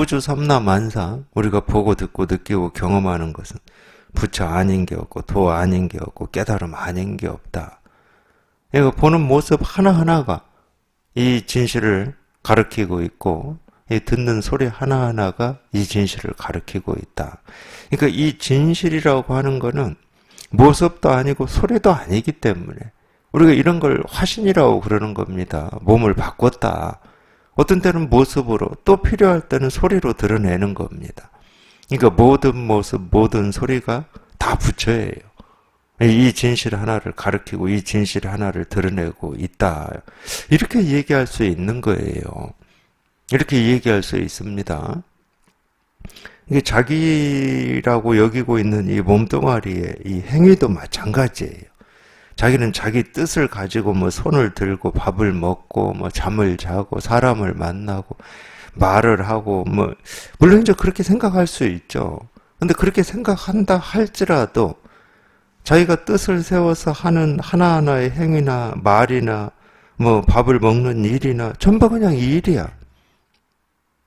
우주 삼라만상 우리가 보고 듣고 느끼고 경험하는 것은 부처 아닌 게 없고 도 아닌 게 없고 깨달음 아닌 게 없다. 이거 보는 모습 하나하나가 이 진실을 가르치고 있고 이 듣는 소리 하나하나가 이 진실을 가르치고 있다. 그러니까 이 진실이라고 하는 거는 모습도 아니고 소리도 아니기 때문에 우리가 이런 걸 화신이라고 그러는 겁니다. 몸을 바꿨다. 어떤 때는 모습으로 또 필요할 때는 소리로 드러내는 겁니다. 그러니까 모든 모습, 모든 소리가 다 부처예요. 이 진실 하나를 가르치고 이 진실 하나를 드러내고 있다. 이렇게 얘기할 수 있는 거예요. 이렇게 얘기할 수 있습니다. 이게 자기라고 여기고 있는 이 몸뚱아리의 이 행위도 마찬가지예요. 자기는 자기 뜻을 가지고 뭐 손을 들고 밥을 먹고 뭐 잠을 자고 사람을 만나고 말을 하고 뭐 물론 이제 그렇게 생각할 수 있죠. 근데 그렇게 생각한다 할지라도 자기가 뜻을 세워서 하는 하나하나의 행위나 말이나 뭐 밥을 먹는 일이나 전부 그냥 이 일이야.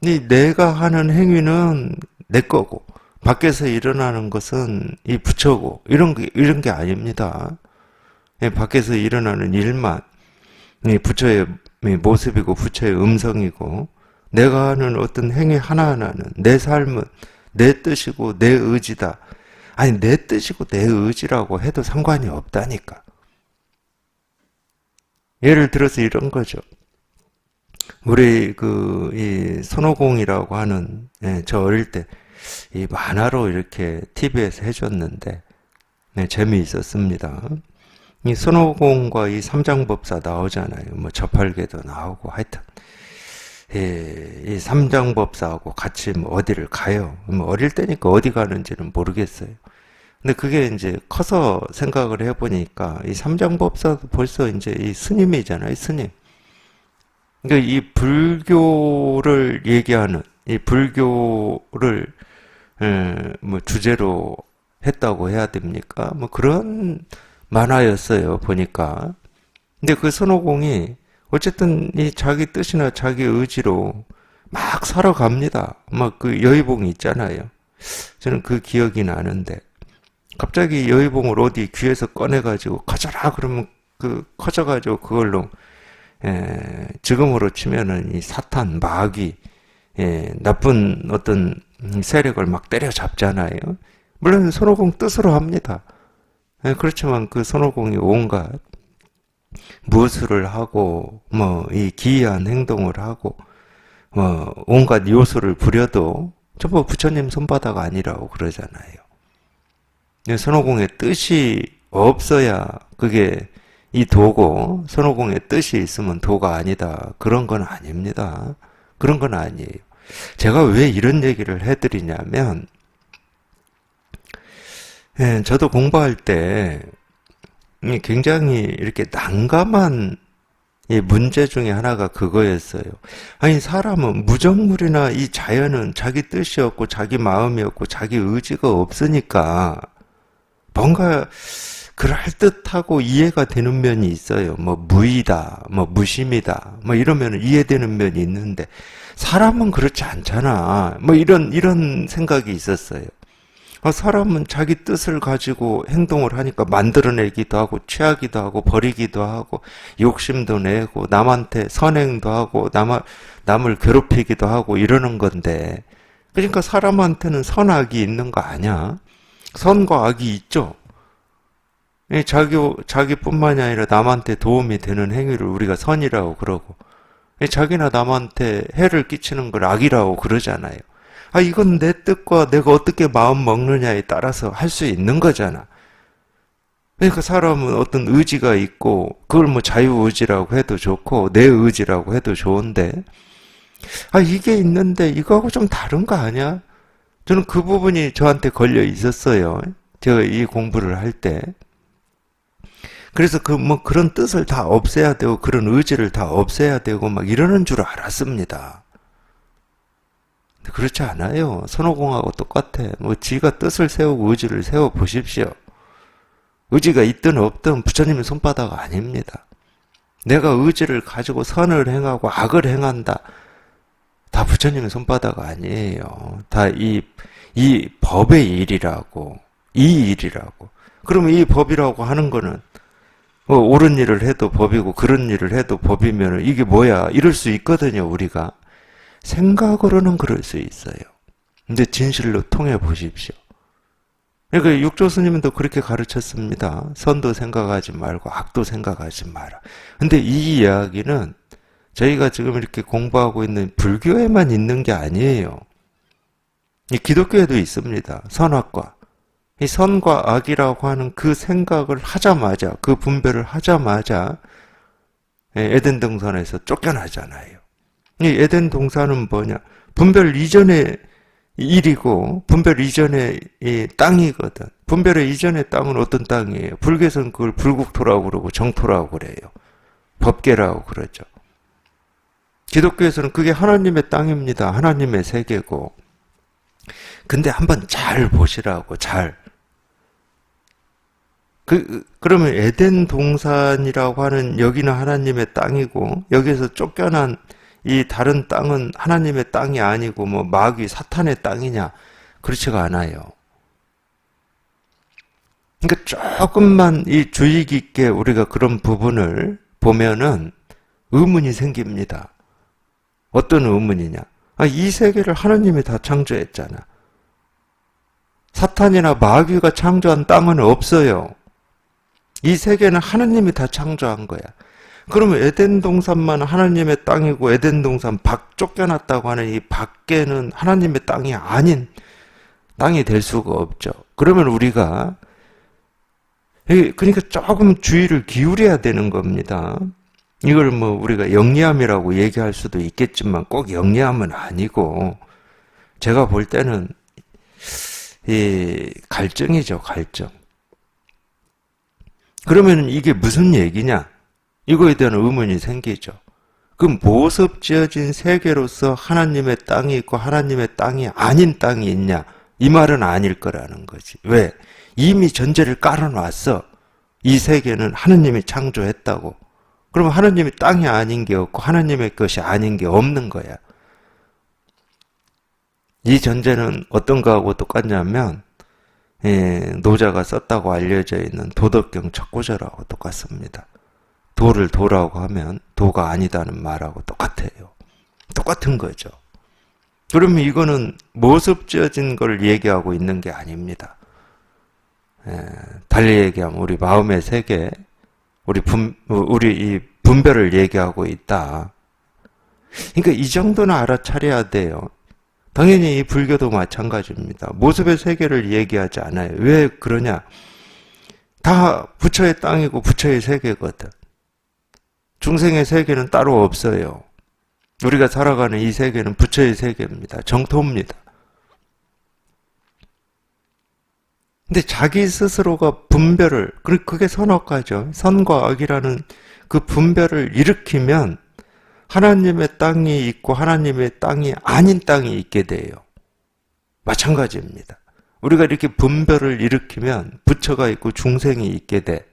이 내가 하는 행위는 내 거고 밖에서 일어나는 것은 이 부처고 이런 게 아닙니다. 밖에서 일어나는 일만 부처의 모습이고 부처의 음성이고 내가 하는 어떤 행위 하나하나는 내 삶은 내 뜻이고 내 의지다. 아니 내 뜻이고 내 의지라고 해도 상관이 없다니까. 예를 들어서 이런 거죠. 우리 이 손오공이라고 하는 저 어릴 때 이 만화로 이렇게 TV에서 해줬는데 재미있었습니다. 이 손오공과 이 삼장법사 나오잖아요. 뭐 저팔계도 나오고 하여튼 이 삼장법사하고 같이 뭐 어디를 가요. 뭐 어릴 때니까 어디 가는지는 모르겠어요. 근데 그게 이제 커서 생각을 해보니까 이 삼장법사도 벌써 이제 이 스님이잖아요. 스님. 그러니까 이 불교를 얘기하는 이 불교를 뭐 주제로 했다고 해야 됩니까? 뭐 그런 만화였어요, 보니까. 근데 그 손오공이 어쨌든 이 자기 뜻이나 자기 의지로 막 살아갑니다. 막 그 여의봉이 있잖아요. 저는 그 기억이 나는데 갑자기 여의봉을 어디 귀에서 꺼내가지고 커져라 그러면 그 커져가지고 그걸로 지금으로 치면은 이 사탄, 마귀, 나쁜 어떤 세력을 막 때려잡잖아요. 물론 손오공 뜻으로 합니다. 그렇지만 그 손오공이 온갖 무술을 하고 뭐 이 기이한 행동을 하고 뭐 온갖 요소를 부려도 전부 부처님 손바닥 아니라고 그러잖아요. 손오공의 뜻이 없어야 그게 이 도고 손오공의 뜻이 있으면 도가 아니다. 그런 건 아닙니다. 그런 건 아니에요. 제가 왜 이런 얘기를 해드리냐면 저도 공부할 때 굉장히 이렇게 난감한 문제 중에 하나가 그거였어요. 아니 사람은 무정물이나 이 자연은 자기 뜻이 없고 자기 마음이 없고 자기 의지가 없으니까 뭔가 그럴듯하고 이해가 되는 면이 있어요. 뭐 무의다, 뭐 무심이다, 뭐 이러면 이해되는 면이 있는데 사람은 그렇지 않잖아. 뭐 이런 생각이 있었어요. 사람은 자기 뜻을 가지고 행동을 하니까 만들어내기도 하고 취하기도 하고 버리기도 하고 욕심도 내고 남한테 선행도 하고 남을 괴롭히기도 하고 이러는 건데 그러니까 사람한테는 선악이 있는 거 아니야? 선과 악이 있죠. 자기뿐만이 아니라 남한테 도움이 되는 행위를 우리가 선이라고 그러고 자기나 남한테 해를 끼치는 걸 악이라고 그러잖아요. 이건 내 뜻과 내가 어떻게 마음 먹느냐에 따라서 할 수 있는 거잖아. 그러니까 사람은 어떤 의지가 있고 그걸 뭐 자유의지라고 해도 좋고 내 의지라고 해도 좋은데 이게 있는데 이거하고 좀 다른 거 아니야? 저는 그 부분이 저한테 걸려 있었어요. 제가 이 공부를 할 때. 그래서 그런 뜻을 다 없애야 되고 그런 의지를 다 없애야 되고 막 이러는 줄 알았습니다. 근데 그렇지 않아요. 손오공하고 똑같아. 뭐 지가 뜻을 세우고 의지를 세워 보십시오. 의지가 있든 없든 부처님의 손바닥 아닙니다. 내가 의지를 가지고 선을 행하고 악을 행한다. 다 부처님의 손바닥 아니에요. 다 이 법의 일이라고. 이 일이라고. 그러면 이 법이라고 하는 거는 옳은 일을 해도 법이고 그런 일을 해도 법이면 이게 뭐야? 이럴 수 있거든요, 우리가. 생각으로는 그럴 수 있어요. 근데 진실로 통해 보십시오. 그러니까 육조 스님도 그렇게 가르쳤습니다. 선도 생각하지 말고 악도 생각하지 마라. 근데 이 이야기는 저희가 지금 이렇게 공부하고 있는 불교에만 있는 게 아니에요. 이 기독교에도 있습니다. 선악과. 이 선과 악이라고 하는 그 생각을 하자마자, 그 분별을 하자마자 에덴 동산에서 쫓겨나잖아요. 이 에덴 동산은 뭐냐? 분별 이전의 일이고 분별 이전의 이 땅이거든. 분별의 이전의 땅은 어떤 땅이에요? 불교에서는 그걸 불국토라고 그러고 정토라고 그래요. 법계라고 그러죠. 기독교에서는 그게 하나님의 땅입니다. 하나님의 세계고. 근데 한번 잘 보시라고, 잘. 그러면 에덴 동산이라고 하는 여기는 하나님의 땅이고, 여기에서 쫓겨난 이 다른 땅은 하나님의 땅이 아니고, 뭐, 마귀, 사탄의 땅이냐? 그렇지가 않아요. 그러니까 조금만 이 주의 깊게 우리가 그런 부분을 보면은 의문이 생깁니다. 어떤 의문이냐? 이 세계를 하나님이 다 창조했잖아. 사탄이나 마귀가 창조한 땅은 없어요. 이 세계는 하나님이 다 창조한 거야. 그러면 에덴 동산만 하나님의 땅이고 에덴 동산 밖 쫓겨났다고 하는 이 밖에는 하나님의 땅이 아닌 땅이 될 수가 없죠. 그러면 우리가 그러니까 조금 주의를 기울여야 되는 겁니다. 이걸 뭐 우리가 영리함이라고 얘기할 수도 있겠지만 꼭 영리함은 아니고 제가 볼 때는 이 갈증이죠, 갈증. 그러면 이게 무슨 얘기냐? 이거에 대한 의문이 생기죠. 그 모습 지어진 세계로서 하나님의 땅이 있고 하나님의 땅이 아닌 땅이 있냐? 이 말은 아닐 거라는 거지. 왜? 이미 전제를 깔아놨어. 이 세계는 하나님이 창조했다고. 그러면 하나님이 땅이 아닌 게 없고 하나님의 것이 아닌 게 없는 거야. 이 전제는 어떤 거하고 똑같냐면 노자가 썼다고 알려져 있는 도덕경 첫 구절하고 똑같습니다. 도를 도라고 하면 도가 아니다는 말하고 똑같아요. 똑같은 거죠. 그러면 이거는 모습 지어진 걸 얘기하고 있는 게 아닙니다. 달리 얘기하면 우리 마음의 세계, 우리 이 분별을 얘기하고 있다. 그러니까 이 정도는 알아차려야 돼요. 당연히 이 불교도 마찬가지입니다. 모습의 세계를 얘기하지 않아요. 왜 그러냐? 다 부처의 땅이고 부처의 세계거든. 중생의 세계는 따로 없어요. 우리가 살아가는 이 세계는 부처의 세계입니다. 정토입니다. 근데 자기 스스로가 분별을, 그게 선악과죠. 선과 악이라는 그 분별을 일으키면 하나님의 땅이 있고 하나님의 땅이 아닌 땅이 있게 돼요. 마찬가지입니다. 우리가 이렇게 분별을 일으키면 부처가 있고 중생이 있게 돼.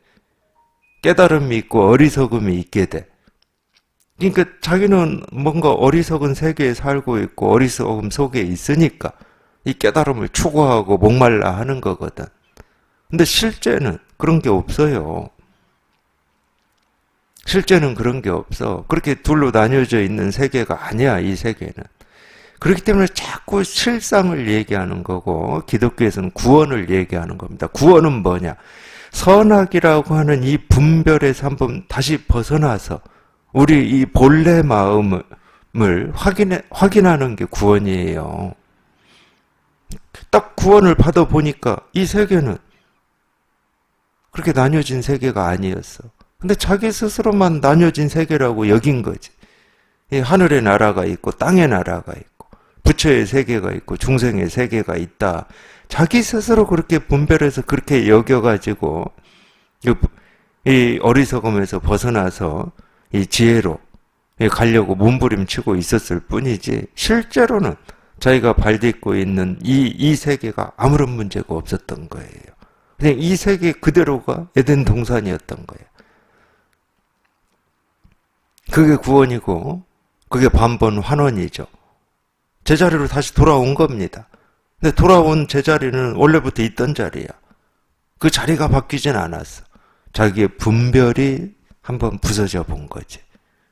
깨달음이 있고 어리석음이 있게 돼. 그러니까 자기는 뭔가 어리석은 세계에 살고 있고 어리석음 속에 있으니까 이 깨달음을 추구하고 목말라 하는 거거든. 근데 실제는 그런 게 없어요. 실제는 그런 게 없어. 그렇게 둘로 나뉘어져 있는 세계가 아니야, 이 세계는. 그렇기 때문에 자꾸 실상을 얘기하는 거고 기독교에서는 구원을 얘기하는 겁니다. 구원은 뭐냐? 선악이라고 하는 이 분별에서 한번 다시 벗어나서 우리 이 본래 마음을 확인하는 게 구원이에요. 딱 구원을 받아보니까 이 세계는 그렇게 나뉘어진 세계가 아니었어. 근데 자기 스스로만 나뉘어진 세계라고 여긴 거지. 이 하늘의 나라가 있고 땅의 나라가 있고 부처의 세계가 있고 중생의 세계가 있다. 자기 스스로 그렇게 분별해서 그렇게 여겨가지고 이 어리석음에서 벗어나서 이 지혜로 가려고 몸부림치고 있었을 뿐이지 실제로는 자기가 발딛고 있는 이 세계가 아무런 문제가 없었던 거예요. 그냥 이 세계 그대로가 에덴 동산이었던 거예요. 그게 구원이고 그게 반번 환원이죠. 제자리로 다시 돌아온 겁니다. 근데 돌아온 제자리는 원래부터 있던 자리야. 그 자리가 바뀌진 않았어. 자기의 분별이 한번 부서져 본 거지.